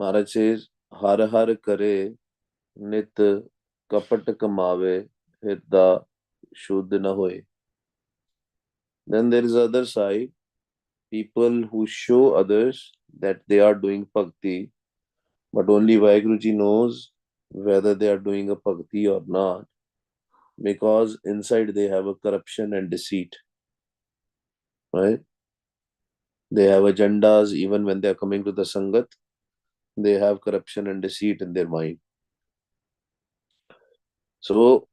Maharaj says, har har kare nit kapat kamawe hidda shuddh na hoye. Then there is other side, people who show others that they are doing bhakti, but only Vaheguruji knows whether they are doing a bhakti or not, because inside they have a corruption and deceit, right? They have agendas even when they are coming to the Sangat, they have corruption and deceit in their mind. So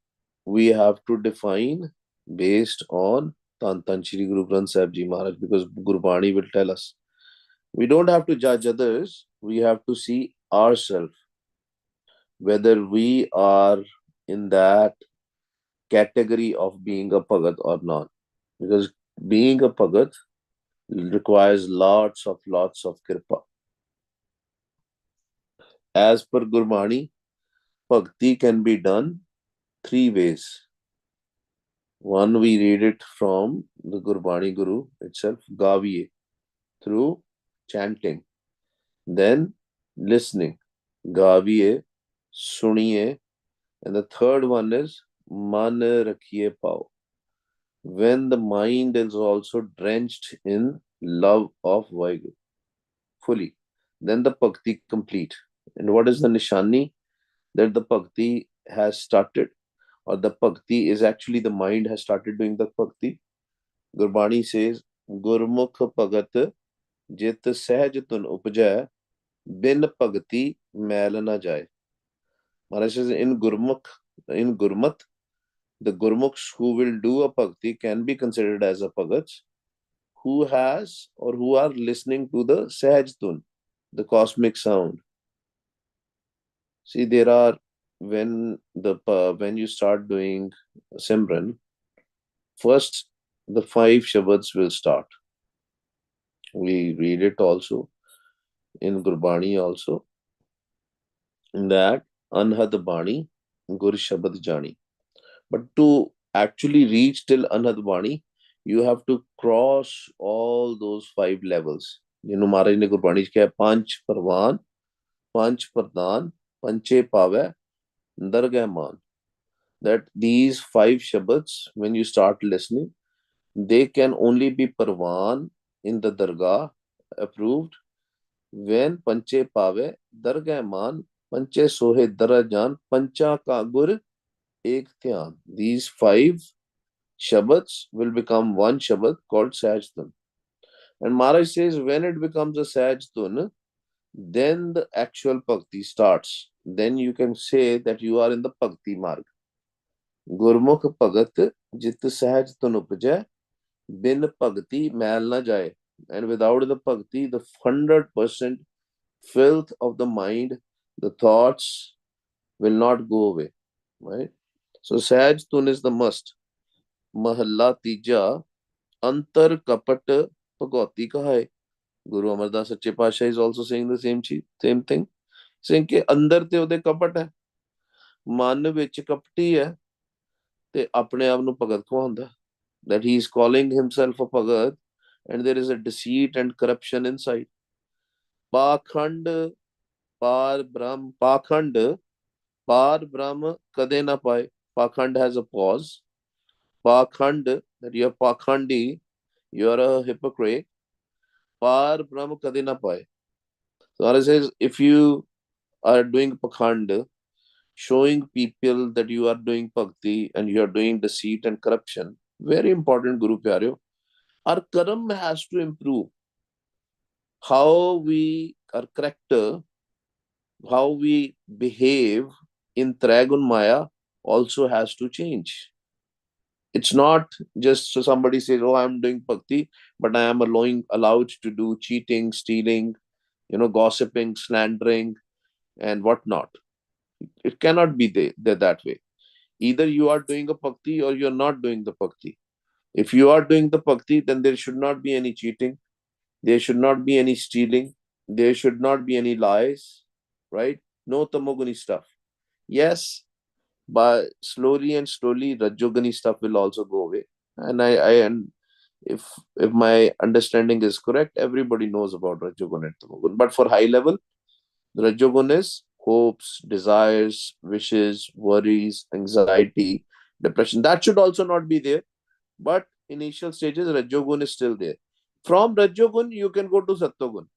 we have to define based on Tan Tan Shri Guru Granth Sahib Ji Maharaj, because Gurbani will tell us. We don't have to judge others, we have to see ourselves, whether we are in that category of being a Bhagat or not. Because being a Bhagat requires lots of kripa. As per Gurbani, Bhakti can be done three ways. One, we read it from the Gurbani Guru itself, Gaviye, through chanting. Then listening, Gaviye, Suniye. And the third one is Man Rakhiye Pao. When the mind is also drenched in love of Vaheguru fully, then the bhakti complete. And what is the nishani? That the bhakti has started, or the bhakti is actually the mind has started doing the bhakti. Gurbani says, Gurmukh Bhagat Jit Sahaj Tun Upjaya Bin Bhakti Mail Na Jaye. Maharaj says, in Gurmat, the Gurmukhs who will do a bhakti can be considered as a Bhagats who has or who are listening to the Sahaj Tun, the cosmic sound. See, there are when you start doing Simran, first the five Shabads will start. We read it also in Gurbani also, in that Anhad Bani, Gur Shabad Jani. But to actually reach till Anhad Bani, you have to cross all those five levels. You know, Maharaj ne Gurbani kya Panch Parvan, Panch Pradhan, Panche Pave, Dargah Man. That these five Shabads, when you start listening, they can only be Parvan in the Dargah approved when Panche Pave, Dargah Man, Panche Sohe Darajan, Pancha Ka Gur Ek Dhyan. These five Shabads will become one Shabad called Sahajtun. And Maharaj says when it becomes a Sahajtun, then the actual Bhakti starts. Then you can say that you are in the Bhakti Marg. Gurmukh Bhagat Jit Sahaj Tun Upjay Bin Bhakti Mail Na Jaye. And without the Bhakti, the 100% filth of the mind, the thoughts will not go away. Right? So Sahaj Tun is the must. Mahalla Tija Antar Kapat Bhagauti Kaha. Guru Amardas Sache Pasha is also saying the same thing. Saying कि अंदर ते ਉਹਦੇ ਕਪਟ ਹੈ, ਮਨ ਵਿੱਚ ਕਪਟੀ ਹੈ, ਤੇ ਆਪਣੇ ਆਪ ਨੂੰ ਭਗਤ ਕਹਾਉਂਦਾ, that he is calling himself a bhagat and there is a deceit and corruption inside. Pakhand par brahm kade na paye. Pakhand has a pause. Pakhand, that you are pakhandi, you are a hypocrite. Par brahm kade na paye. So Maharaj says, if you are doing pakhand, showing people that you are doing bhakti and you are doing deceit and corruption, very important, Guru Pyareo, our karam has to improve. How we, our character, how we behave in Tragun Maya also has to change. It's not just so somebody says, oh, I'm doing bhakti, but I am allowed to do cheating, stealing, gossiping, slandering, and whatnot. It cannot be that way. Either you are doing a bhakti or you're not doing the bhakti. If you are doing the bhakti, then there should not be any cheating. There should not be any stealing. There should not be any lies, right? No tamoguni stuff. Yes, but slowly and slowly, rajogani stuff will also go away. And if my understanding is correct, everybody knows about rajogun and tamogun. But for high level, Rajogun is hopes, desires, wishes, worries, anxiety, depression. That should also not be there. But initial stages, Rajogun is still there. From Rajogun, you can go to Sattogun.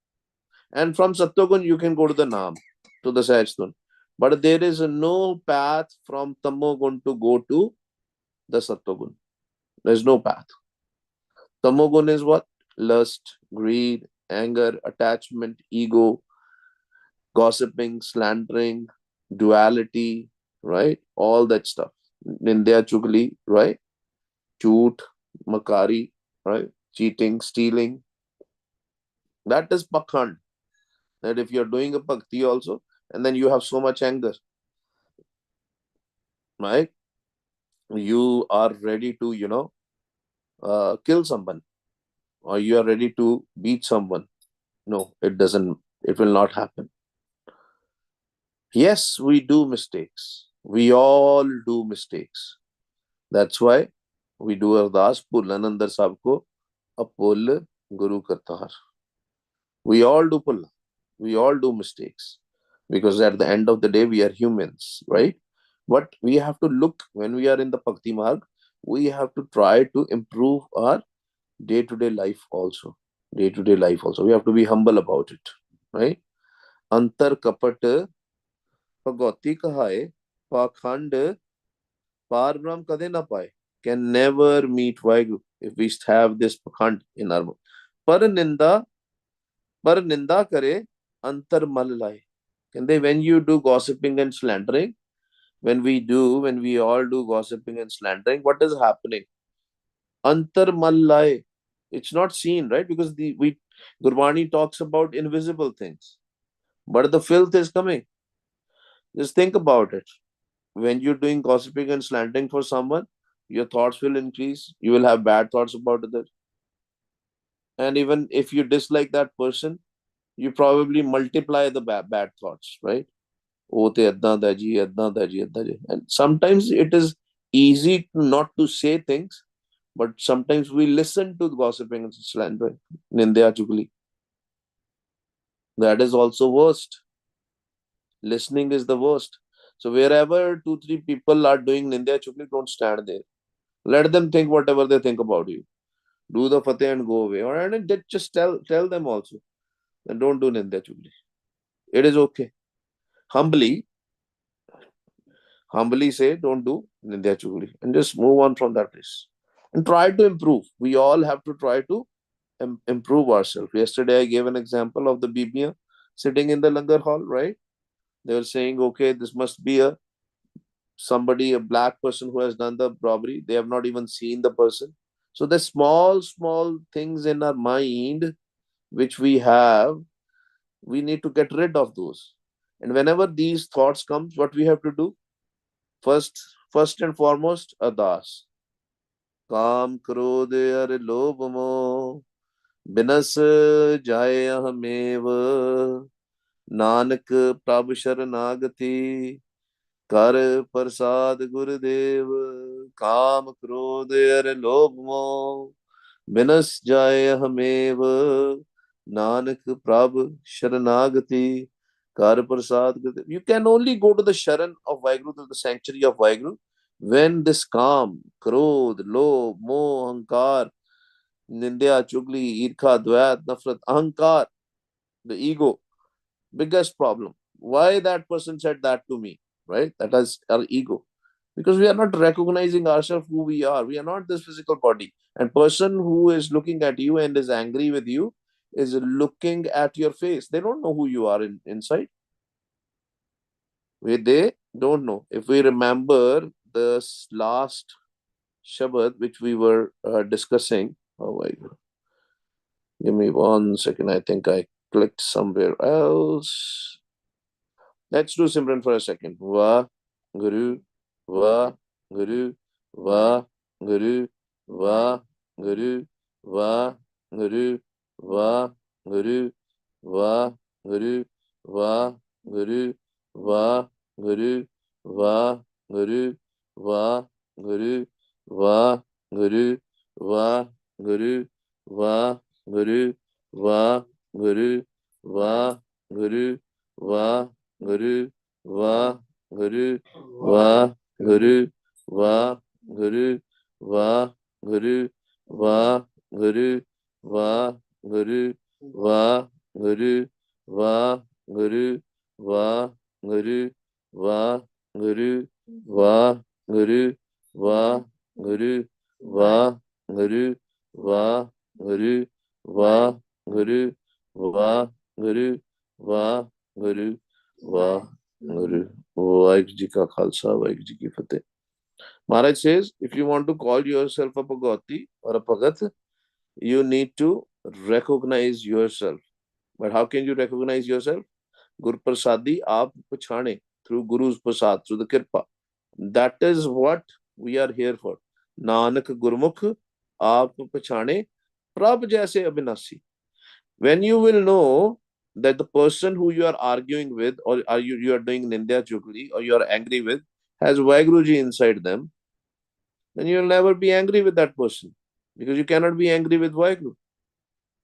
And from Sattogun, you can go to the Nam, to the Sahajgun. But there is no path from Tamogun to go to the Sattogun. There's no path. Tamogun is what? Lust, greed, anger, attachment, ego, gossiping, slandering, duality, right? All that stuff. Nindya, chugli, right? Choot, makari, right? Cheating, stealing. That is pakhand. That if you're doing a bhakti also, and then you have so much anger, right? You are ready to, kill someone, or you are ready to beat someone. No, it doesn't, it will not happen. Yes, we do mistakes. We all do mistakes. That's why we do Ardas, Pullan Andar Sabko, a pull Guru Kartar. We all do pull. We all do mistakes. Because at the end of the day, we are humans, right? But we have to look when we are in the Bhakti Marg, we have to try to improve our day-to-day life also. Day-to-day life also. We have to be humble about it, right? Antar kapat pagoti kahaye, pakhand parbrahm kade na paye. Can never meet Vaheguru if we have this pakhand in our mind. Par ninda, par ninda kare, antar mal laye. Can they, when you do gossiping and slandering, when we all do gossiping and slandering, what is happening? Antar mal laye. It's not seen, right? Because Gurbani talks about invisible things, but the filth is coming. Just think about it. When you're doing gossiping and slandering for someone, your thoughts will increase. You will have bad thoughts about it. And even if you dislike that person, you probably multiply the bad thoughts, right? Oh, te ਏਦਾਂ ਦਾ ਜੀ, ਏਦਾਂ ਦਾ ਜੀ, ਏਦਾਂ ਜੀ. And sometimes it is easy not to say things, but sometimes we listen to gossiping and slandering. Nindya chugli. That is also worst. Listening is the worst. So wherever two, three people are doing Nindya chugli, don't stand there. Let them think whatever they think about you. Do the fateh and go away. Or and just tell them also. And don't do Nindya chugli. It is okay. Humbly say, don't do Nindya chugli. And just move on from that place. And try to improve. We all have to try to improve ourselves. Yesterday, I gave an example of the Bibia sitting in the Langar hall, right? They were saying, okay, this must be a black person who has done the robbery. They have not even seen the person. So the small things in our mind which we have, we need to get rid of those. And whenever these thoughts come, what we have to do? First and foremost, Adas. काम क्रोध अर लोभ मोह बिनस जाय हमेव नानक प्रभ शरणागति कर प्रसाद गुरुदेव काम क्रोध अर लोभ मोह बिनस जाय हमेव नानक प्रभ शरणागति कर प्रसाद गुरुदेव. You can only go to the Sharan of Vaheguru, to the sanctuary of Vaheguru, when this calm, krodh, lobh, moh, ahankar, nindya, chugli, irkha, dvayat, nafrat, ahankar, the ego, biggest problem. Why that person said that to me, right? That is our ego. Because we are not recognizing ourselves who we are. We are not this physical body. And person who is looking at you and is angry with you is looking at your face. They don't know who you are inside. They don't know. If we remember the last Shabad which we were discussing, oh my God, give me 1 second. I think I clicked somewhere else. Let's do Simran for a second. Va, Guru, Va, Guru, Va, Guru, Va, Guru, Va, Guru, Va, Guru, Va, Guru, Va, Guru, Va, Guru, Va, Guru, Va, Guru, Va, Guru, Va, Guru, Va, Guru, Va, Guru, Va, Guru, Vahguru, Vahguru, Vahguru, Vahguru, Vahguru, Vahguru, Vahguru, Vahguru, Vahguru, Vahguru, Vahguru, Vahguru, Vahguru, Vahguru, Vahguru, Vahguru, Vahguru, Vahguru, Vahguru. Vaheguru Ji ka Khalsa, Vaheguru Ji ki Fateh. Maharaj says, if you want to call yourself a bhagwati or a bhagat, you need to recognize yourself. But how can you recognize yourself? Guru Prasadi aap pachhane, through Guru's Prasad, through the Kirpa. That is what we are here for. Nanak Gurmukh aap pachhane, Prabh jaise abhinasi. When you will know that the person who you are arguing with, or are you are doing Nindya Chugli, or you are angry with, has Vaiguruji inside them, then you will never be angry with that person, because you cannot be angry with Vaiguru.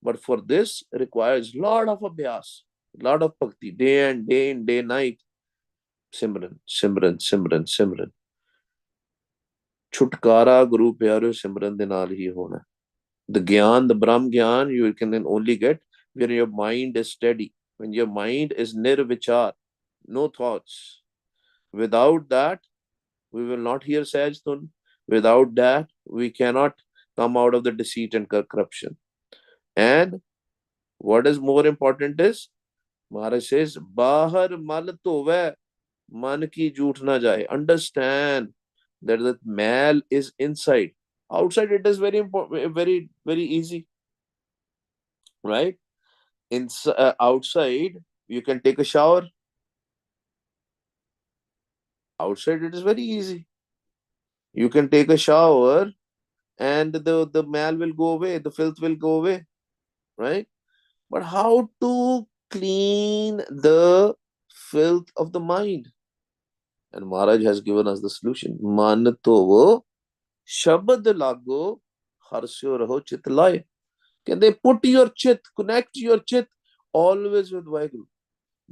But for this requires lot of abhyas, lot of bhakti, day and day and day night. Simran, Simran, Simran, Simran. Chutkara Guru Pyaro Simran de naal hi hona. The Gyan, the Brahm Gyan, you can then only get when your mind is steady, when your mind is nirvichar, no thoughts. Without that, we will not hear Sahaj Dhun. Without that, we cannot come out of the deceit and corruption. And what is more important is, Maharaj says, Bahar mal tove, man ki jhoot na jaye. Understand that the mal is inside. Outside, it is very important, very, very easy, right? Outside, you can take a shower. Outside, it is very easy. You can take a shower and the mal will go away, the filth will go away, right? But how to clean the filth of the mind? And Maharaj has given us the solution. Man tovo shabad lago harsyo raho chit laye. Can they put your chit, connect your chit always with Vaheguru?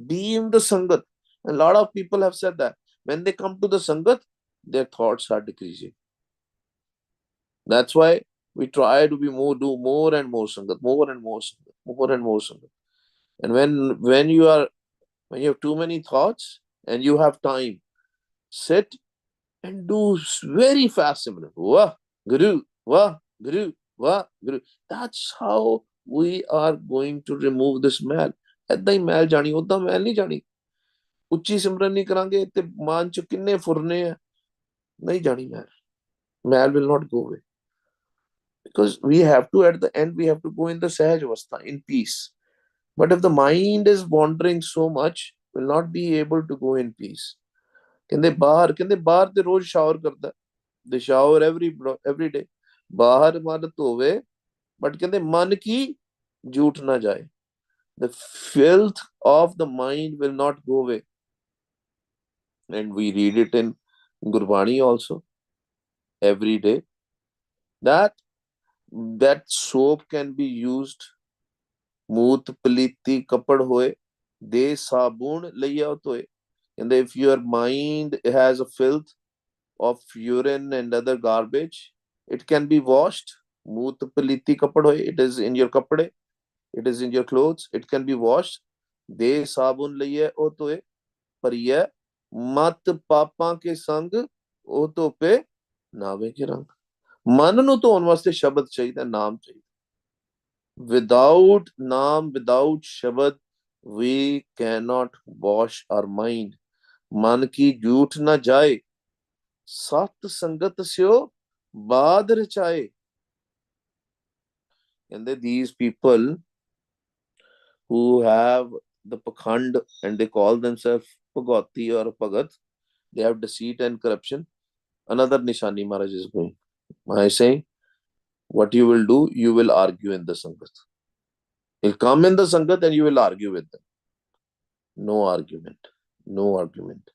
Be in the Sangat. And a lot of people have said that. When they come to the Sangat, their thoughts are decreasing. That's why we try to do more and more Sangat, more and more Sangat, more and more Sangat. And when you have too many thoughts and you have time, sit and do very fast Simran. Wah, Guru, Wah, Guru, Wah, Guru. That's how we are going to remove this mal. ਏਦਾਂ ਹੀ ਮੈਲ ਜਾਣੀ, ਉਦਾਂ ਮੈਲ ਨਹੀਂ ਜਾਣੀ। ਉੱਚੀ ਸਿਮਰਨ ਨਹੀਂ ਕਰਾਂਗੇ ਤੇ ਮਨ ਚ ਕਿੰਨੇ ਫੁਰਨੇ ਆ, ਨਹੀਂ ਜਾਣੀ ਮੈਲ। ਮੈਲ will not go away. Because we have to, at the end, we have to go in the Sahaj Avastha, in peace. But if the mind is wandering so much, will not be able to go in peace. ਕਹਿੰਦੇ ਬਾਹਰ ਤੇ ਰੋਜ਼ shower ਕਰਦਾ, they shower every day. ਬਾਹਰ ਮਨ ਧੋਵੇ, but ਕਹਿੰਦੇ ਮਨ ਕੀ ਝੂਠ ਨਾ ਜਾਏ. The filth of the mind will not go away. And we read it in Gurbani also every day, that soap can be used. Moot paliti kapad hoye, de sabun laya toye. And if your mind has a filth of urine and other garbage, it can be washed. Moot paliti kapad hoye, it is in your kapade, it is in your clothes, it can be washed. De sabun laya o toye, par yeh mat ਪਾਪਾਂ ਕੇ ਸੰਗ ਉਹ ਧੋਪੇ ਨਾਵੇ ਕੇ ਰੰਗ। ਮਨ ਨੂੰ ਧੋਣ ਵਾਸਤੇ ਸ਼ਬਦ ਚਾਹੀਦਾ, ਨਾਮ ਚਾਹੀਦਾ। Without naam, without shabad, we cannot wash our mind. Man ki jhoot na jaye, sat sangat syo baad rachaye. And these people who have the pakhand and they call themselves Bhagwati or Bhagat, they have deceit and corruption. Another Nishani Maharaj is going. I say, what you will do, you will argue in the Sangat. You'll come in the Sangat and you will argue with them. No argument. No argument.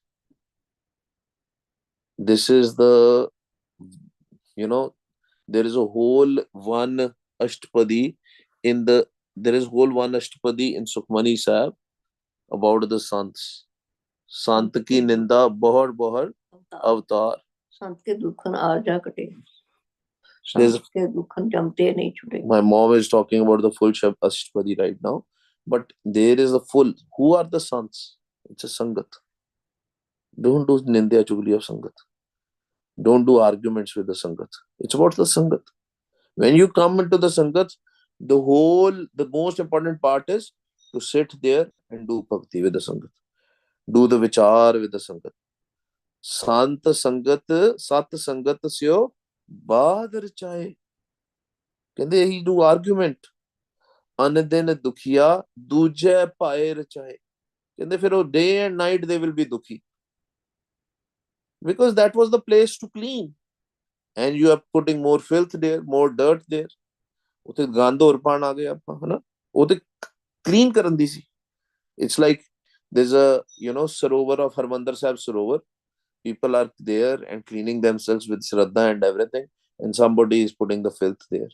This is the, there is a whole one Ashtapadi in Sukhmani Sahib. about the sants. Sant ki ninda bahut bahut avatar. Sant ke dukhan aja kate. My mom is talking about the full Ashtapadi right now, but there is a full. Who are the sants? It's a sangat. Don't do nindya chugli of sangat. Don't do arguments with the sangat. It's about the sangat. When you come into the sangat, the most important part is to sit there and do bhakti with the sangat. Do the vichar with the sangat. Sant sangat, sat sangat syo baad rchaye. ਕਹਿੰਦੇ ਇਹੀ do argument. ਅਨ ਦਿਨ ਦੁਖੀਆ ਦੂਜੇ ਪਾਏ ਰਚਾਏ. ਕਹਿੰਦੇ ਫਿਰ ਉਹ day and night they will be ਦੁਖੀ. Because that was the place to clean. And you are putting more filth there, more dirt there. ਉੱਥੇ ਗੰਦ ਹੋਰ ਪਾਣ ਆ ਗਏ ਆਪਾਂ, ਹਨਾ? ਉਹ ਤੇ clean ਕਰਨ ਦੀ ਸੀ. It's like there's a, Sarovar of Harmandir Sahib Sarovar. People are there and cleaning themselves with Shraddha and everything. And somebody is putting the filth there.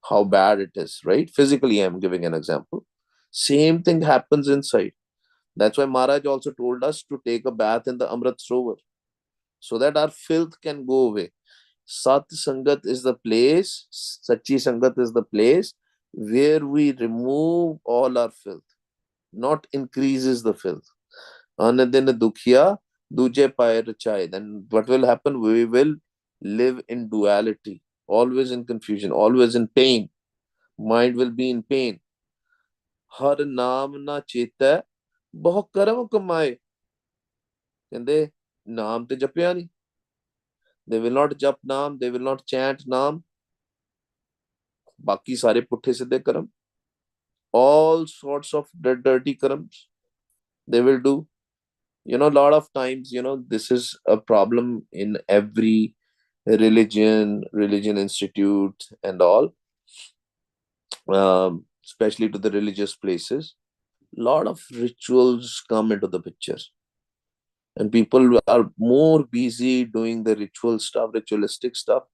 How bad it is, right? Physically, I'm giving an example. Same thing happens inside. That's why Maharaj also told us to take a bath in the Amrit Sarovar, so that our filth can go away. Sat Sangat is the place, Sachi Sangat is the place where we remove all our filth, not increases the filth. Anadin Dukhiya, Duje Paye Rachai. Then what will happen? We will live in duality, always in confusion, always in pain. Mind will be in pain. Har naam na cheta, bahut karam kamaye. ਕਹਿੰਦੇ ਨਾਮ ਤੇ ਜਪਿਆ ਨਹੀਂ. They will not jap naam, they will not chant naam. ਬਾਕੀ ਸਾਰੇ ਪੁੱਠੇ ਸਿੱਧੇ ਕਰਮ, all sorts of dirty karams they will do. A lot of times, this is a problem in every religion institute and all, especially to the religious places. Lot of rituals come into the picture, and people are more busy doing the ritualistic stuff,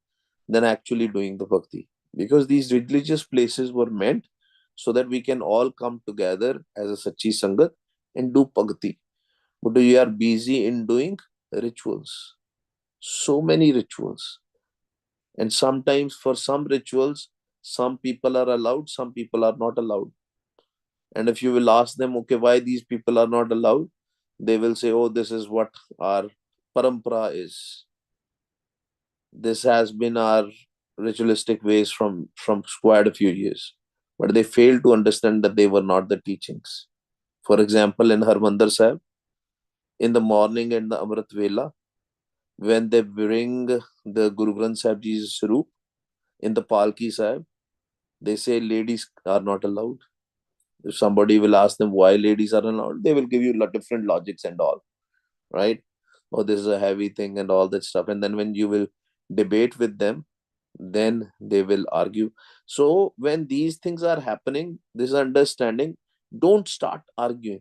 than actually doing the bhakti. Because these religious places were meant so that we can all come together as a Sachi Sangat and do bhakti. But we are busy in doing rituals. So many rituals. And sometimes for some rituals, some people are allowed, some people are not allowed. And if you will ask them, okay, why these people are not allowed? They will say, oh, this is what our parampara is. This has been our ritualistic ways from quite a few years. But they fail to understand that they were not the teachings. For example, in Harmandir Sahib, in the morning and the Amrit Vela, when they bring the Guru Granth Sahib Ji's Saroop in the Palki Sahib, they say ladies are not allowed. If somebody will ask them why ladies are allowed, they will give you different logics and all, right? Oh, this is a heavy thing and all that stuff. And then when you will debate with them, then they will argue. So when these things are happening, this understanding, don't start arguing.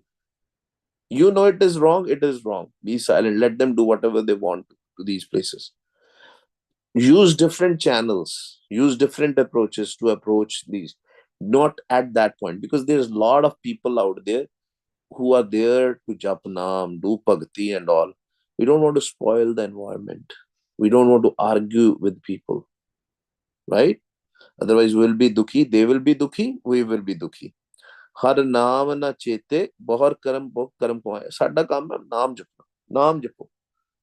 It is wrong, it is wrong. Be silent. Let them do whatever they want to these places. Use different channels, use different approaches to approach these. Not at that point, because there's a lot of people out there who are there to jap naam, do bhakti and all. We don't want to spoil the environment. We don't want to argue with people, right? Otherwise, we'll be dukhi, they will be dukhi, we will be dukhi. Har naam na chete, bahar karam kamaye. Sada kaam hai naam japo, naam japo.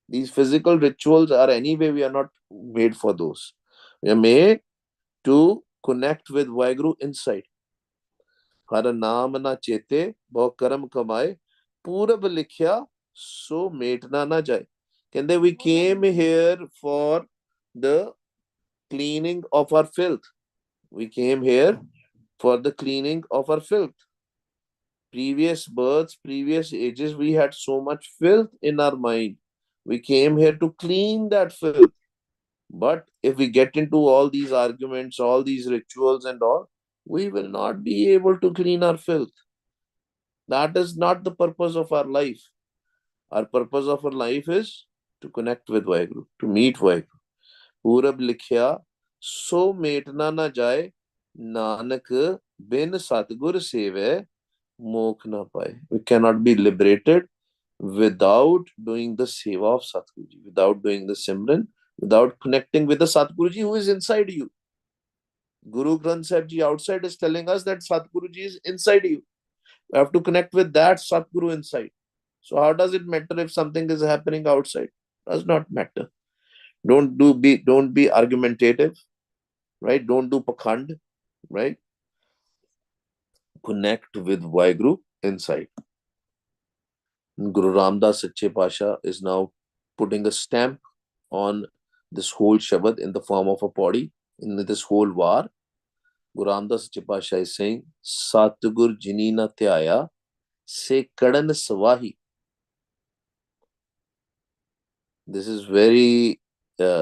These physical rituals are anyway, we are not made for those. We are made to connect with Vaheguru inside. Har naam na chete, bahar karam kamaye, purab likhya, so metna na jaye. Kende we came here for the cleaning of our filth. We came here for the cleaning of our filth. Previous births, previous ages, we had so much filth in our mind. We came here to clean that filth. But if we get into all these arguments, all these rituals and all, we will not be able to clean our filth. That is not the purpose of our life. Our purpose of our life is to connect with Vaheguru, to meet Vaheguru. Purab likhya, so metna na jaye, Nanak bin Satgur seve, mokh na paye. We cannot be liberated without doing the seva of Satguruji, without doing the Simran, without connecting with the Satguruji who is inside you. Guru Granth Sahib Ji outside is telling us that Satguruji is inside you. We have to connect with that Satguru inside. So how does it matter if something is happening outside? Does not matter. Don't be argumentative, right? Don't do pakhand, right? Connect with Vaheguru inside. Guru Ramdas Sache Pasha is now putting a stamp on this whole Shabad in the form of a body, in this whole war. Guru Ramdas Sache Pasha is saying, Satgur Jinina Tyaya Se Kadan Swahi. This is very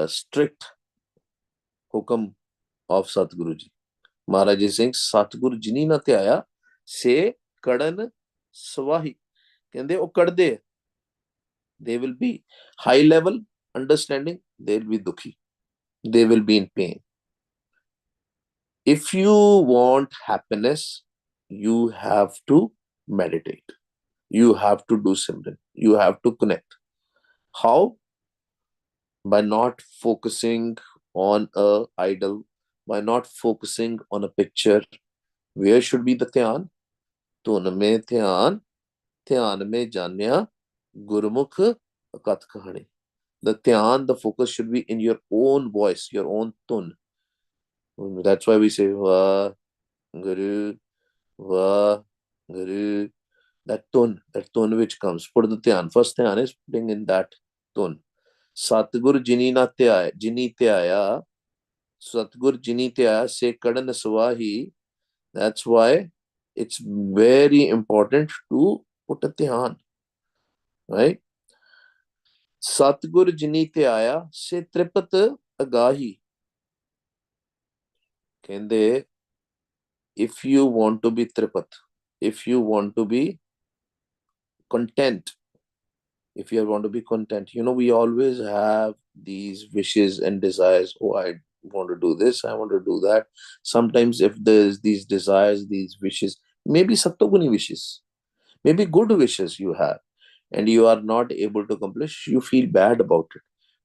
strict hukam of Satguruji. Maharaj is saying, Satgur Jinina Tyaya Se Kadan Swahi. Can they kadde? They will be high level understanding, they will be dukhi. They will be in pain. If you want happiness, you have to meditate. You have to do Simran. You have to connect. How? By not focusing on a idol, by not focusing on a picture. Where should be the dhyan? Tun mein dhyan, dhyan mein janya, gurmukh kat kahani. The dhyan, the focus should be in your own voice, your own tun. That's why we say va, guru, va, guru. That tone which comes. Put the dhyan. First dhyan is putting in that tone. Satgur jini na tyaya, jini tyaya. Satgur jini tyaya se kadan swahi. That's why it's very important to put a dhyan. Right? Satgur jini tyaya se tripat agahi. Kende, if you want to be tripat, if you want to be content, if you want to be content, we always have these wishes and desires. Oh, I want to do this, I want to do that. Sometimes if there's these desires, these wishes, maybe sattoguni wishes, maybe good wishes you have, and you are not able to accomplish, you feel bad about it.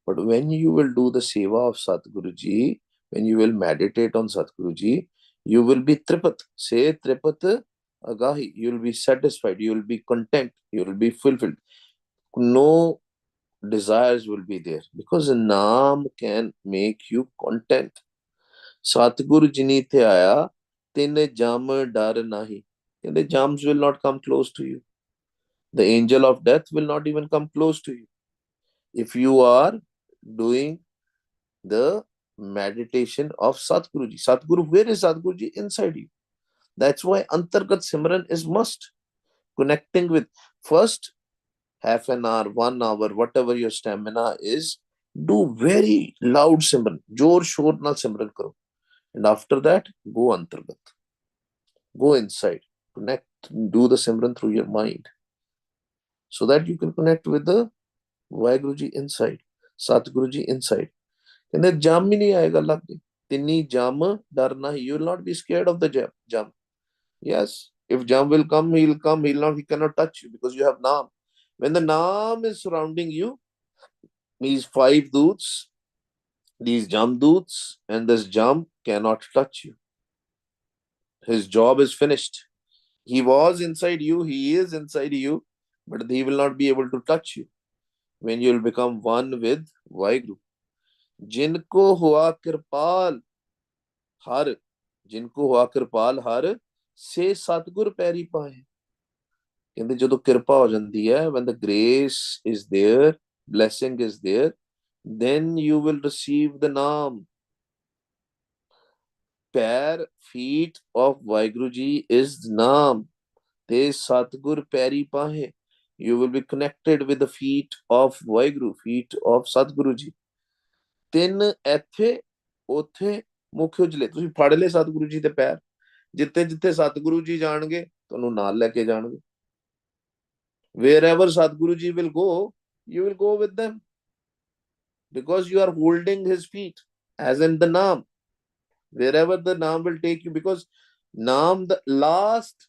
But when you will do the seva of Satguruji, when you will meditate on Satguruji, you will be tripat. Say tripat agahi. You will be satisfied. You will be content. You will be fulfilled. No desires will be there because Naam can make you content. Satguru jini the aaya, tine jam dar nahi. And the jams will not come close to you. The angel of death will not even come close to you. If you are doing the meditation of Satguruji. Satguru, where is Satguruji? Inside you. That's why Antargat Simran is must. Connecting with first half an hour, 1 hour, whatever your stamina is, do very loud Simran. Jor shor na Simran karo. And after that, go Antargat. Go inside. Connect, do the Simran through your mind. So that you can connect with the Vaheguruji inside, Satguruji inside. And then jam ही नहीं आएगा लग तिन्नी jam डरना ही. You will not be scared of the jam. Yes, if jam will come, he'll come. He cannot touch you because you have naam. When the naam is surrounding you, these five doots, these jam doots, and this jam cannot touch you. His job is finished. He was inside you, he is inside you, but he will not be able to touch you when you will become one with Vaheguru. जिनको हुआ कृपाल हर जिनको हुआ कृपाल हर से सतगुर पैरी पाए. ਕਹਿੰਦੇ ਜਦੋਂ ਕਿਰਪਾ ਹੋ ਜਾਂਦੀ ਹੈ, when the grace is there, blessing is there, then you will receive the naam. पैर feet of Vaheguru ji is naam. They Satgur Peri Pahe. You will be connected with the feet of Vaheguru, feet of Satguru ji. ਤਿੰਨ ਇੱਥੇ ਉੱਥੇ ਮੁੱਖ ਉਜਲੇ. ਤੁਸੀਂ ਫੜ ਲਏ ਸਤਿਗੁਰੂ ਜੀ ਦੇ ਪੈਰ. ਜਿੱਥੇ ਜਿੱਥੇ ਸਤਿਗੁਰੂ ਜੀ ਜਾਣਗੇ ਤੁਹਾਨੂੰ ਨਾਲ ਲੈ ਕੇ ਜਾਣਗੇ. Wherever Sadhguru ji will go, you will go with them because you are holding his feet, as in the Naam. Wherever the Naam will take you, because Naam, the last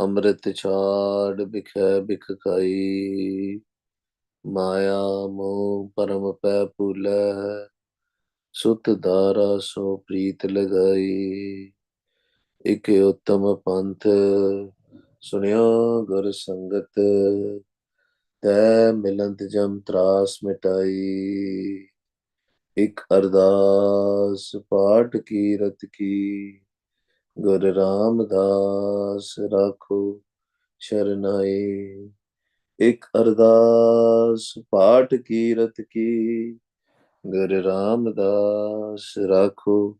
ਅੰਮ੍ਰਿਤ ਛਾੜ ਬਿਖੈ ਬਿਖ ਖਾਈ, ਮਾਇਆ ਮੋਹ ਪਰਮ ਪੈ ਭੂਲੈ, ਸੁਤ ਦਾਰਾ ਸੋ ਪ੍ਰੀਤ ਲਗਾਈ। ਇਕ ਉਤਮ ਪੰਥ ਸੁਣਿਓ ਗੁਰ ਸੰਗਤ, ਤੈ ਮਿਲੰਤ ਜਮ ਤਰਾਸ ਮਿਟਾਈ। ਇਕ ਅਰਦਾਸ ਪਾਠ ਕੀਰਤ ਕੀ, ਗੁਰ ਰਾਮਦਾਸ ਰਾਖੋ ਸ਼ਰਨਾਈ। ਇਕ ਅਰਦਾਸ ਪਾਠ ਕੀਰਤ ਕੀ, ਗੁਰ ਰਾਮਦਾਸ ਰਾਖੋ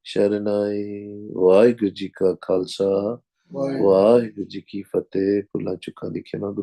ਸ਼ਰਨਾਈ। ਵਾਹਿਗੁਰੂ ਜੀ ਕਾ ਖਾਲਸਾ, ਵਾਹਿਗੁਰੂ ਜੀ ਕੀ ਫਤਿਹ। ਭੁੱਲਾਂ ਚੁੱਕਾਂ ਦੀ ਖਿਮਾ ਗੁਰੂ